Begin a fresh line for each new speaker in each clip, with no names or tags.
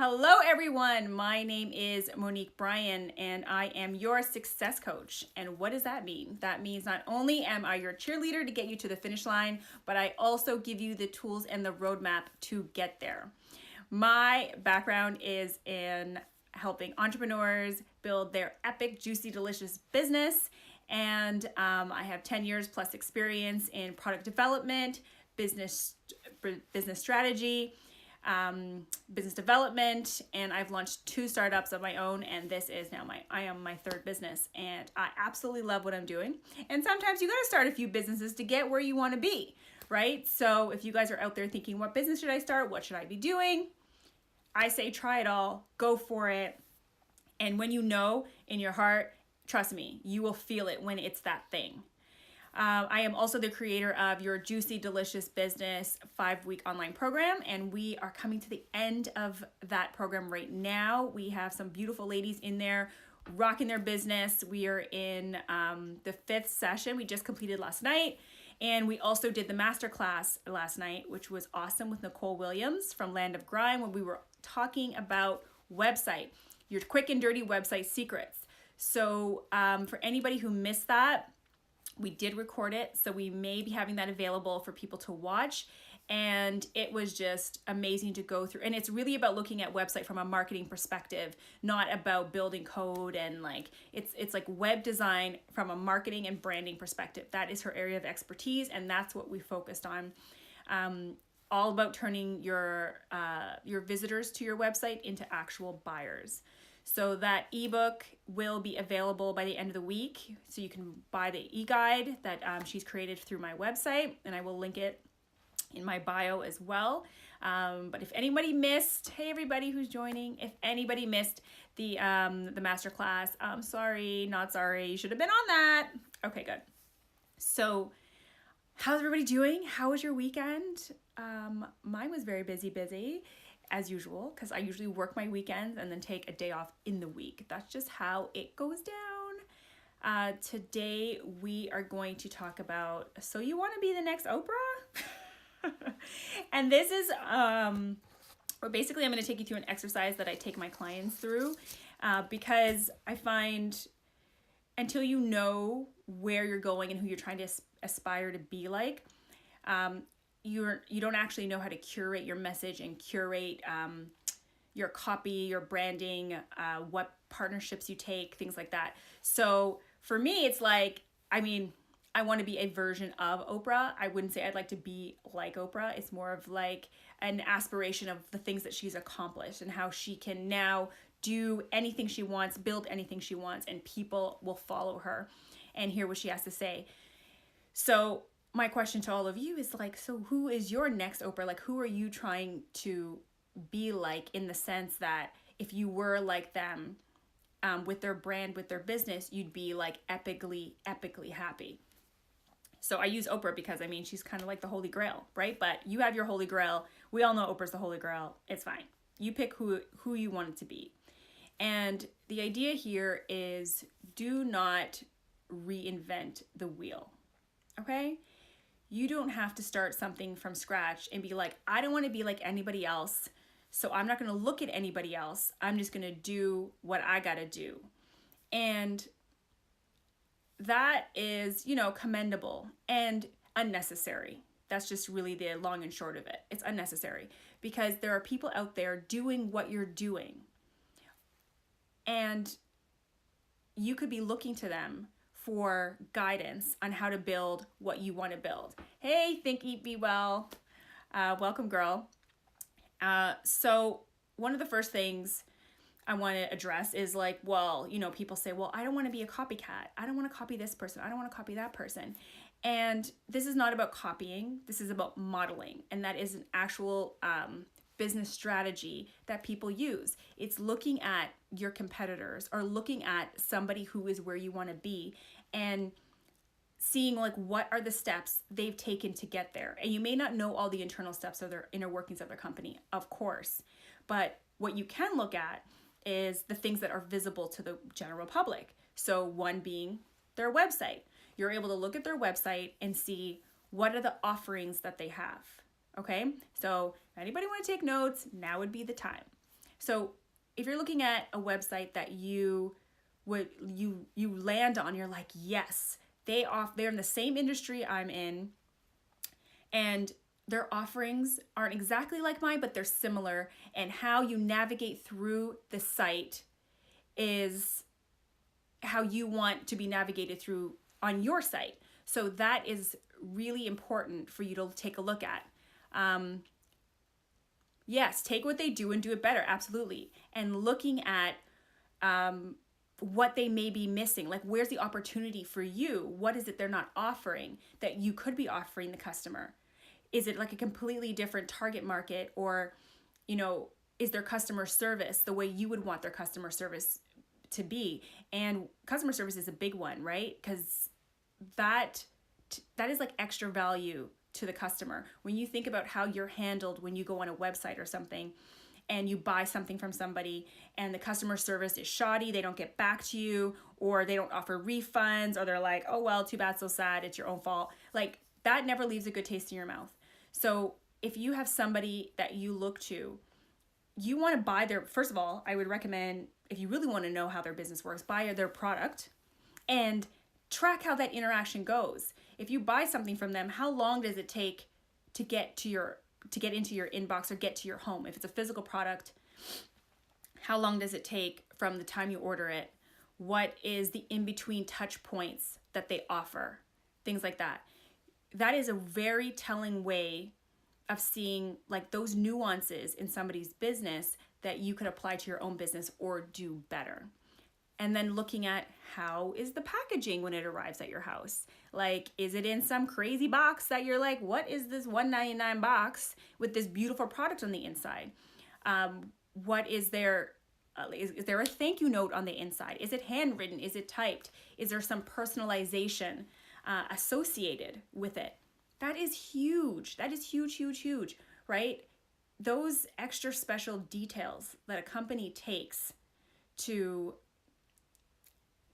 Hello everyone, my name is Monique Bryan and I am your success coach. And what does that mean? That means not only am I your cheerleader to get you to the finish line, but I also give you the tools and the roadmap to get there. My background is in helping entrepreneurs build their epic, juicy, delicious business. And I have 10 years plus experience in product development, business strategy, business development, and I've launched 2 startups of my own, and this is now I am my 3rd business, and I absolutely love what I'm doing. And sometimes you got to start a few businesses to get where you want to be, right? So if you guys are out there thinking, what business should I start? What should I be doing? I say try it all, go for it. And when you know in your heart, trust me, you will feel it when it's that thing. I am also the creator of your Juicy Delicious Business 5-week online program, and we are coming to the end of that program right now. We have some beautiful ladies in there rocking their business. We are in the 5th session we just completed last night, and we also did the masterclass last night, which was awesome, with Nicole Williams from Land of Grime, when we were talking about website, your quick and dirty website secrets. So for anybody who missed that, we did record it, so we may be having that available for people to watch. And it was just amazing to go through. And it's really about looking at website from a marketing perspective, not about building code and it's like web design from a marketing and branding perspective. That is her area of expertise, and that's what we focused on. All about turning your visitors to your website into actual buyers. So that ebook will be available by the end of the week. So you can buy the e-guide that she's created through my website, and I will link it in my bio as well. But if anybody missed, hey everybody who's joining, if anybody missed the masterclass, I'm sorry, not sorry. You should have been on that. Okay, good. So how's everybody doing? How was your weekend? Mine was very busy. As usual, because I usually work my weekends and then take a day off in the week. That's just how it goes down. Today we are going to talk about, so you want to be the next Oprah? And this is, or basically I'm going to take you through an exercise that I take my clients through, because I find until you know where you're going and who you're trying to aspire to be like, you don't actually know how to curate your message and curate your copy, your branding, what partnerships you take, things like that. So for me, it's like, I want to be a version of Oprah. I wouldn't say I'd like to be like Oprah. It's more of like an aspiration of the things that she's accomplished and how she can now do anything she wants, build anything she wants, and people will follow her and hear what she has to say. So my question to all of you is so who is your next Oprah? Like, who are you trying to be like, in the sense that if you were like them, with their brand, with their business, you'd be like epically happy. So I use Oprah because she's kind of like the Holy Grail, right? But you have your Holy Grail. We all know Oprah's the Holy Grail. It's fine. You pick who you want it to be. And the idea here is, do not reinvent the wheel. Okay? You don't have to start something from scratch and be like, I don't want to be like anybody else, so I'm not going to look at anybody else. I'm just going to do what I got to do. And that is, commendable and unnecessary. That's just really the long and short of it. It's unnecessary because there are people out there doing what you're doing. And you could be looking to them for guidance on how to build what you want to build. Hey, Think, Eat, Be Well. Welcome, girl. So one of the first things I want to address is people say, well, I don't want to be a copycat. I don't want to copy this person. I don't want to copy that person. And this is not about copying. This is about modeling. And that is an actual business strategy that people use. It's looking at your competitors or looking at somebody who is where you want to be and seeing what are the steps they've taken to get there. And you may not know all the internal steps of their inner workings of their company, of course, but what you can look at is the things that are visible to the general public. So one being their website. You're able to look at their website and see what are the offerings that they have. Okay, so if anybody want to take notes, now would be the time. So if you're looking at a website that you land on, you're like, yes, they're in the same industry I'm in, and their offerings aren't exactly like mine, but they're similar, and how you navigate through the site is how you want to be navigated through on your site. So that is really important for you to take a look at. Yes, take what they do and do it better, absolutely. And looking at what they may be missing, like where's the opportunity for you? What is it they're not offering that you could be offering the customer? Is it like a completely different target market, or, is their customer service the way you would want their customer service to be? And customer service is a big one, right? Because that is like extra value to the customer. When you think about how you're handled when you go on a website or something and you buy something from somebody and the customer service is shoddy, they don't get back to you, or they don't offer refunds, or they're like, oh, well, too bad, so sad, it's your own fault. Like, that never leaves a good taste in your mouth. So if you have somebody that you look to, you want to buy first of all, I would recommend, if you really want to know how their business works, buy their product and track how that interaction goes. If you buy something from them, how long does it take to get into your inbox or get to your home? If it's a physical product, how long does it take from the time you order it? What is the in-between touch points that they offer? Things like that. That is a very telling way of seeing like those nuances in somebody's business that you could apply to your own business or do better. And then looking at how is the packaging when it arrives at your house? Like, is it in some crazy box that you're like, what is this $1.99 box with this beautiful product on the inside? What is there? Is there a thank you note on the inside? Is it handwritten? Is it typed? Is there some personalization associated with it? That is huge. That is huge, huge, huge, right? Those extra special details that a company takes to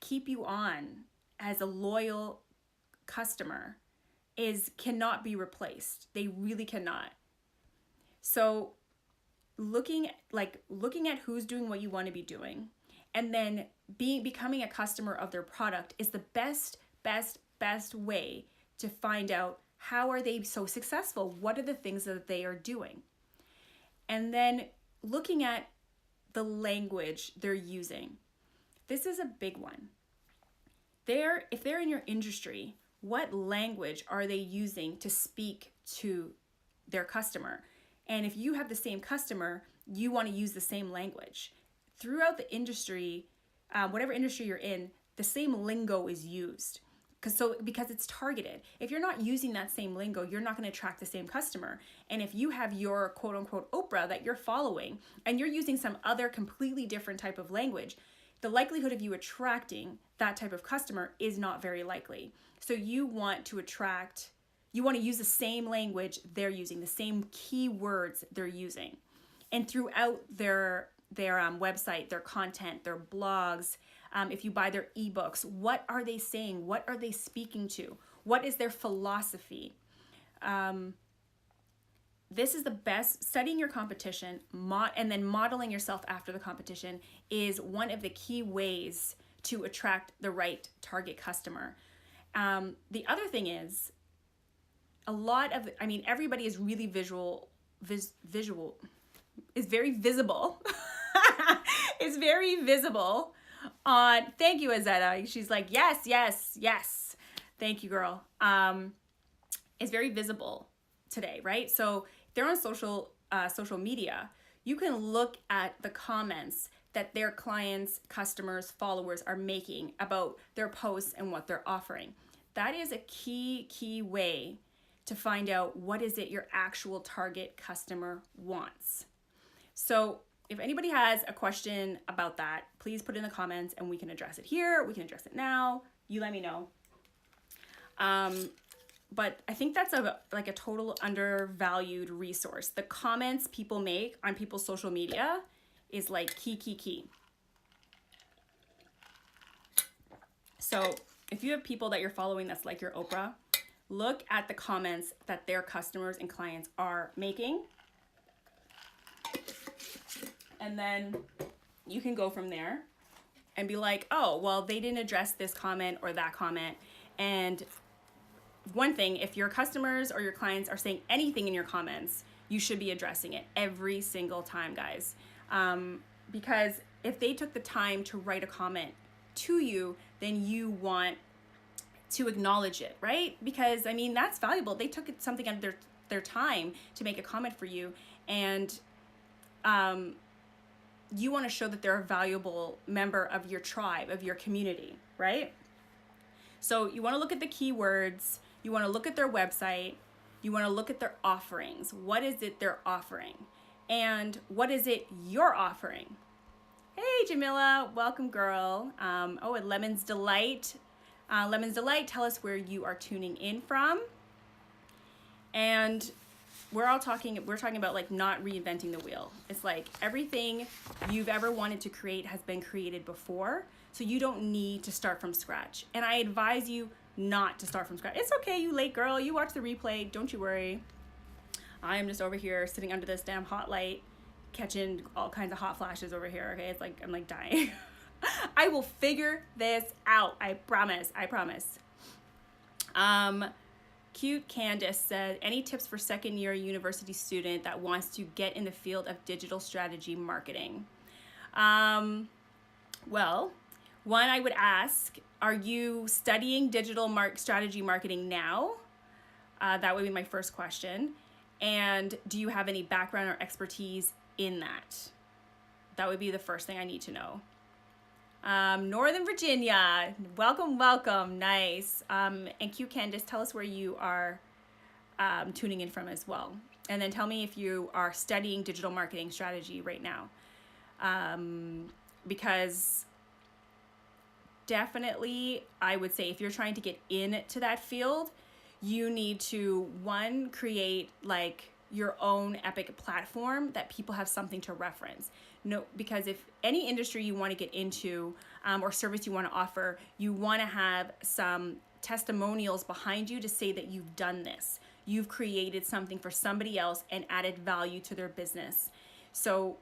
keep you on as a loyal customer cannot be replaced. They really cannot. So looking at who's doing what you want to be doing, and then becoming a customer of their product is the best way to find out how are they so successful? What are the things that they are doing? And then looking at the language they're using. This is a big one. If they're in your industry, what language are they using to speak to their customer? And if you have the same customer, you want to use the same language. Throughout the industry, whatever industry you're in, the same lingo is used. Because it's targeted. If you're not using that same lingo, you're not going to attract the same customer. And if you have your quote unquote Oprah that you're following and you're using some other completely different type of language, the likelihood of you attracting that type of customer is not very likely. So you want to use the same language they're using, the same keywords they're using. And throughout their website, their content, their blogs, if you buy their ebooks, what are they saying? What are they speaking to? What is their philosophy? This is the best. Studying your competition and then modeling yourself after the competition is one of the key ways to attract the right target customer. The other thing is, everybody is really visual, is very visible. It's very visible on, thank you, Azetta. She's like, yes. Thank you, girl. It's very visible today, right? So if they're on social media, you can look at the comments that their clients, customers, followers are making about their posts and what they're offering. That is a key way to find out what is it your actual target customer wants. So if anybody has a question about that, please put it in the comments and we can address it here. We can address it now. You let me know. But I think that's a total undervalued resource. The comments people make on people's social media is like key. So if you have people that you're following that's like your Oprah, look at the comments that their customers and clients are making. And then you can go from there and be like, oh, well, they didn't address this comment or that comment. And one thing, if your customers or your clients are saying anything in your comments, you should be addressing it every single time, guys. Because if they took the time to write a comment to you, then you want to acknowledge it, right? Because I mean, that's valuable. They took something out of their time to make a comment for you, and you want to show that they're a valuable member of your tribe, of your community, right? So you want to look at the keywords, you want to look at their website, you want to look at their offerings. What is it they're offering? And what is it you're offering? Hey, Jamila, welcome, girl. And Lemon's Delight. Lemon's Delight, tell us where you are tuning in from. And we're talking about like not reinventing the wheel. It's like everything you've ever wanted to create has been created before, so you don't need to start from scratch. And I advise you not to start from scratch. It's okay, you late girl, you watch the replay, don't you worry. I'm just over here sitting under this damn hot light, catching all kinds of hot flashes over here, okay? It's like, I'm like dying. I will figure this out, I promise. Cute Candace said, any tips for second-year university student that wants to get in the field of digital strategy marketing? Well, one, I would ask, are you studying digital strategy marketing now? That would be my first question. And do you have any background or expertise in that? That would be the first thing I need to know. Northern Virginia, welcome, nice. And Cute Candace, tell us where you are tuning in from as well. And then tell me if you are studying digital marketing strategy right now. Because definitely, I would say if you're trying to get into that field, you need to, one, create like your own epic platform that people have something to reference. No, because if any industry you want to get into or service you want to offer, you want to have some testimonials behind you to say that you've done this. You've created something for somebody else and added value to their business. So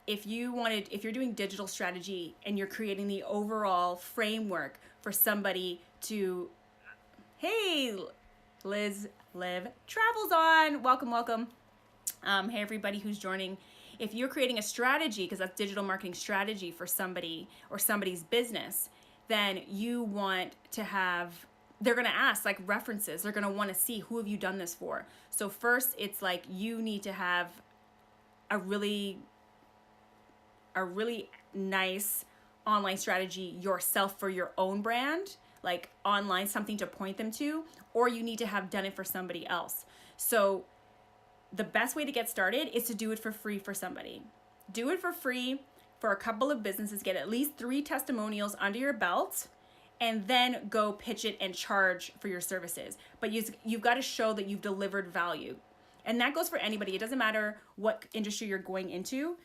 if you're doing digital strategy and you're creating the overall framework for somebody to, hey, Liv Travels on, welcome. Hey everybody who's joining. If you're creating a strategy, because that's digital marketing strategy for somebody or somebody's business, then you want to have, they're going to ask like references. They're going to want to see, who have you done this for? So first it's like you need to have a really nice online strategy yourself for your own brand, like online, something to point them to, or you need to have done it for somebody else. So the best way to get started is to do it for free for somebody. Do it for free for a couple of businesses, get at least 3 testimonials under your belt, and then go pitch it and charge for your services. But you've got to show that you've delivered value. And that goes for anybody. It doesn't matter what industry you're going into.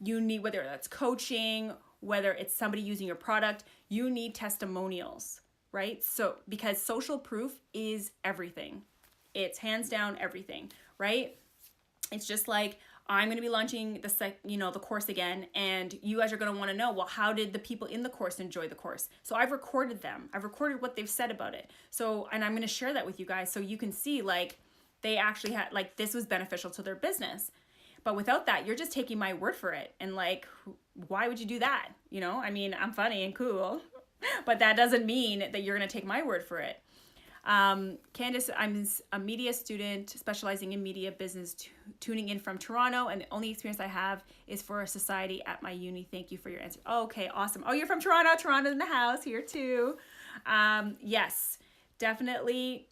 You need, whether that's coaching, whether it's somebody using your product, you need testimonials, right? So, because social proof is everything. It's hands down everything, right? It's just like, I'm going to be launching the course again, and you guys are going to want to know, well, how did the people in the course enjoy the course? So I've recorded them. I've recorded what they've said about it. So, and I'm going to share that with you guys so you can see like they actually had, like, this was beneficial to their business. But without that, you're just taking my word for it. And like, why would you do that? You know, I mean, I'm funny and cool, but that doesn't mean that you're going to take my word for it. Candace, I'm a media student specializing in media business, tuning in from Toronto, and the only experience I have is for a society at my uni. Thank you for your answer. Okay, awesome. Oh, you're from Toronto. Toronto's in the house here too. Yes, definitely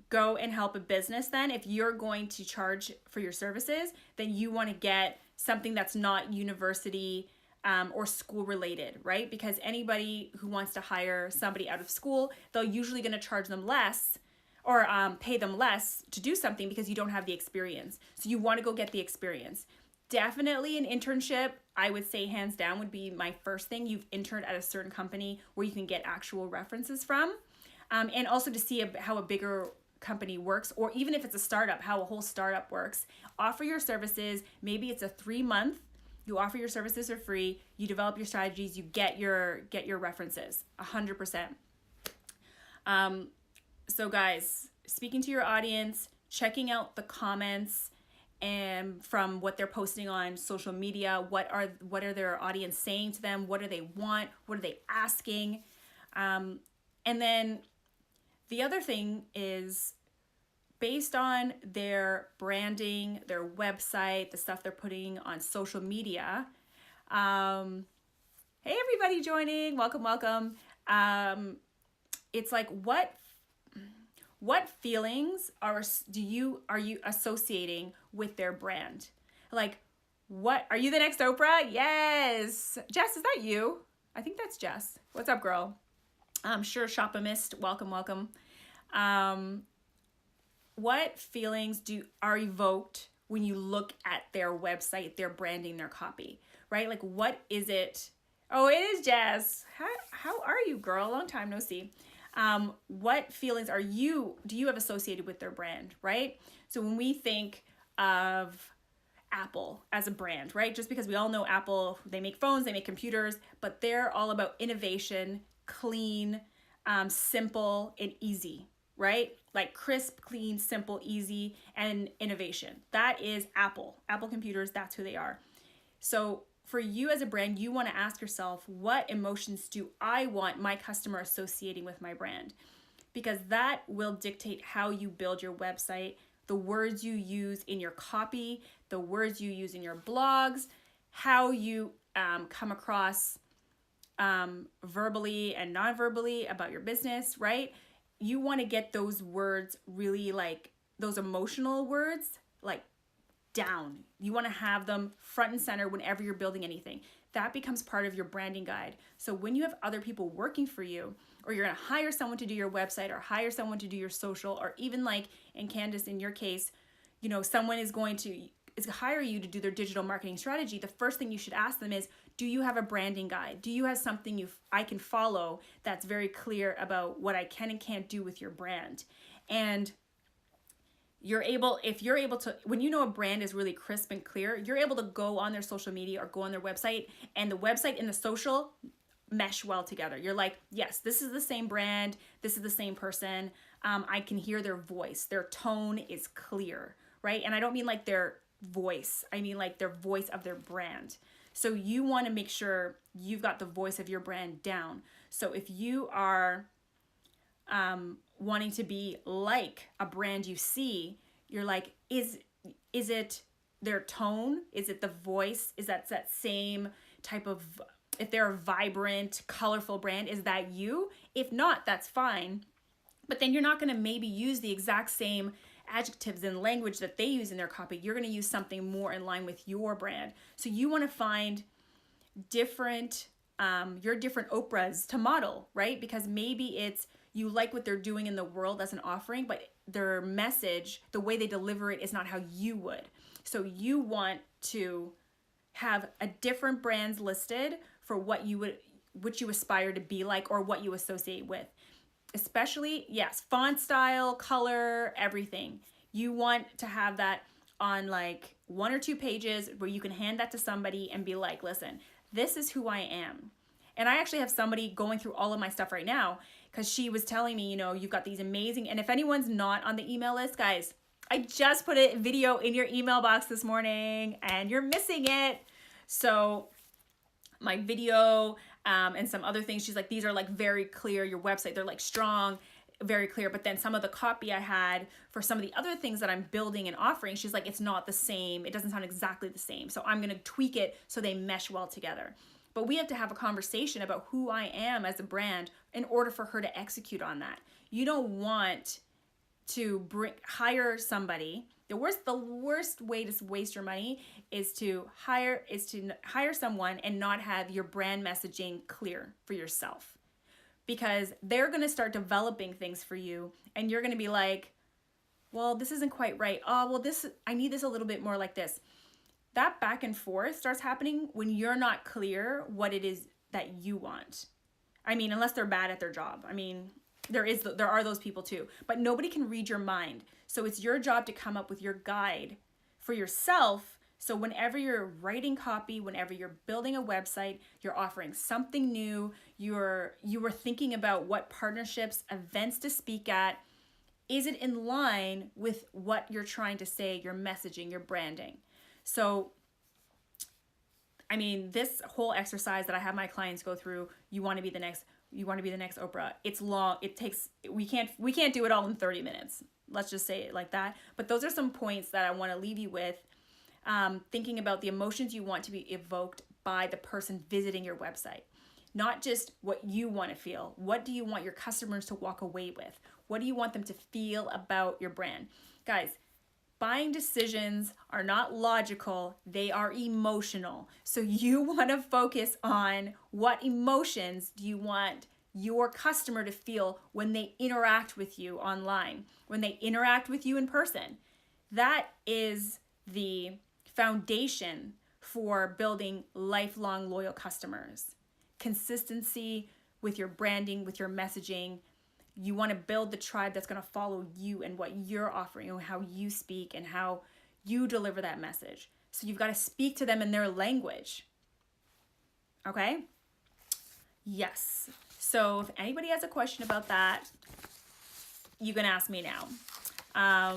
go and help a business then. If you're going to charge for your services, then you want to get something that's not university or school related, right? Because anybody who wants to hire somebody out of school, they're usually going to charge them less or pay them less to do something because you don't have the experience. So you want to go get the experience. Definitely an internship, I would say hands down would be my first thing. You've interned at a certain company where you can get actual references from. And also to see how a bigger company works, or even if it's a startup, how a whole startup works. Offer your services. Maybe it's a 3-month You offer your services for free. You develop your strategies. You get your references. 100%. So guys, speaking to your audience, checking out the comments and from what they're posting on social media, what are their audience saying to them? What do they want? What are they asking? And then the other thing is, based on their branding, their website, the stuff they're putting on social media. Hey, everybody joining, welcome. It's like, what feelings are you associating with their brand? Like, what are you, the next Oprah? Yes. Jess, is that you? I think that's Jess. What's up, girl? I'm sure Shopamist, welcome. What feelings are evoked when you look at their website, their branding, their copy, right? Like, what is it? Oh, it is Jess. How are you, girl? Long time no see. What feelings do you have associated with their brand, right? So when we think of Apple as a brand, right? Just because we all know Apple, they make phones, they make computers, but they're all about innovation, clean, simple, and easy, right? Like crisp, clean, simple, easy, and innovation. That is Apple. Apple computers, that's who they are. So for you as a brand, you want to ask yourself, what emotions do I want my customer associating with my brand? Because that will dictate how you build your website, the words you use in your copy, the words you use in your blogs, how you come across verbally and non-verbally about your business, right? You want to get those words really, like those emotional words, like down. You want to have them front and center whenever you're building anything. That becomes part of your branding guide. So when you have other people working for you, or you're going to hire someone to do your website, or hire someone to do your social, or even like in Candace, in your case, someone is going to hire you to do their digital marketing strategy. The first thing you should ask them is, do you have a branding guide? Do you have something I can follow that's very clear about what I can and can't do with your brand? And if you're able to, when you know a brand is really crisp and clear, you're able to go on their social media or go on their website, and the website and the social mesh well together. You're like, yes, this is the same brand. This is the same person. I can hear their voice. Their tone is clear, right? And I don't mean like their voice. I mean like their voice of their brand. So you want to make sure you've got the voice of your brand down. So if you are wanting to be like a brand you see, you're like, is it their tone? Is it the voice? Is that same type of, if they're a vibrant, colorful brand, is that you? If not, that's fine. But then you're not going to maybe use the exact same adjectives and language that they use in their copy. You're going to use something more in line with your brand. So you want to find your different Oprahs to model, right? Because maybe it's, you like what they're doing in the world as an offering, but their message, the way they deliver it, is not how you would. So you want to have a different brands listed for what you aspire to be like, or what you associate with. Especially, yes, font style, color, everything. You want to have that on like 1 or 2 pages where you can hand that to somebody and be like, listen, this is who I am. And I actually have somebody going through all of my stuff right now, because she was telling me, you've got these amazing, and if anyone's not on the email list, guys, I just put a video in your email box this morning and you're missing it. So my video and some other things, she's like, these are like very clear, your website, they're like strong, very clear. But then some of the copy I had for some of the other things that I'm building and offering, she's like, it's not the same. It doesn't sound exactly the same. So I'm going to tweak it so they mesh well together. But we have to have a conversation about who I am as a brand in order for her to execute on that. You don't want to hire somebody. The worst way to waste your money is to hire someone and not have your brand messaging clear for yourself. Because they're going to start developing things for you, and you're going to be like, well, this isn't quite right. Oh, well, I need this a little bit more like this. That back and forth starts happening when you're not clear what it is that you want. I mean, unless they're bad at their job. I mean, there are those people too, but nobody can read your mind. So it's your job to come up with your guide for yourself So whenever you're writing copy, whenever you're building a website, you're offering something new, you were thinking about what partnerships, events to speak at, is it in line with what you're trying to say, your messaging, your branding? So, I mean, this whole exercise that I have my clients go through, you want to be the next Oprah. It's long. It takes, we can't do it all in 30 minutes. Let's just say it like that. But those are some points that I want to leave you with. Thinking about the emotions you want to be evoked by the person visiting your website. Not just what you want to feel. What do you want your customers to walk away with? What do you want them to feel about your brand? Guys, buying decisions are not logical, they are emotional. So you want to focus on what emotions do you want your customer to feel when they interact with you online, when they interact with you in person. That is the foundation for building lifelong loyal customers. Consistency with your branding, with your messaging. You want to build the tribe that's going to follow you and what you're offering and how you speak and how you deliver that message. So you've got to speak to them in their language. Okay? Yes. So if anybody has a question about that, you can ask me now.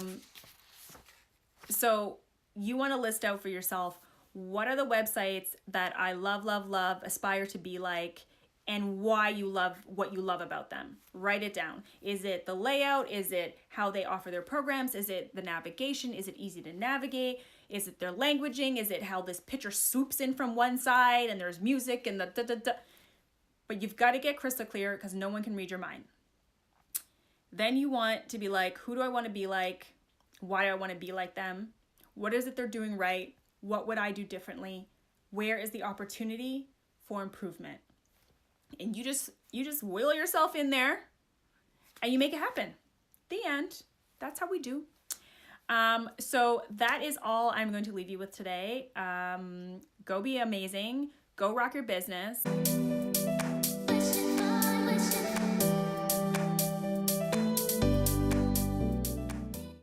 So you want to list out for yourself, what are the websites that I love, aspire to be like, and why you love what you love about them. Write it down. Is it the layout? Is it how they offer their programs? Is it the navigation? Is it easy to navigate? Is it their languaging? Is it how this picture swoops in from one side and there's music and the da-da-da? But you've got to get crystal clear because no one can read your mind. Then you want to be like, who do I want to be like? Why do I want to be like them? What is it they're doing right? What would I do differently? Where is the opportunity for improvement? And you just will yourself in there and you make it happen. The end. That's how we do. So that is all I'm going to leave you with today. Go be amazing. Go rock your business.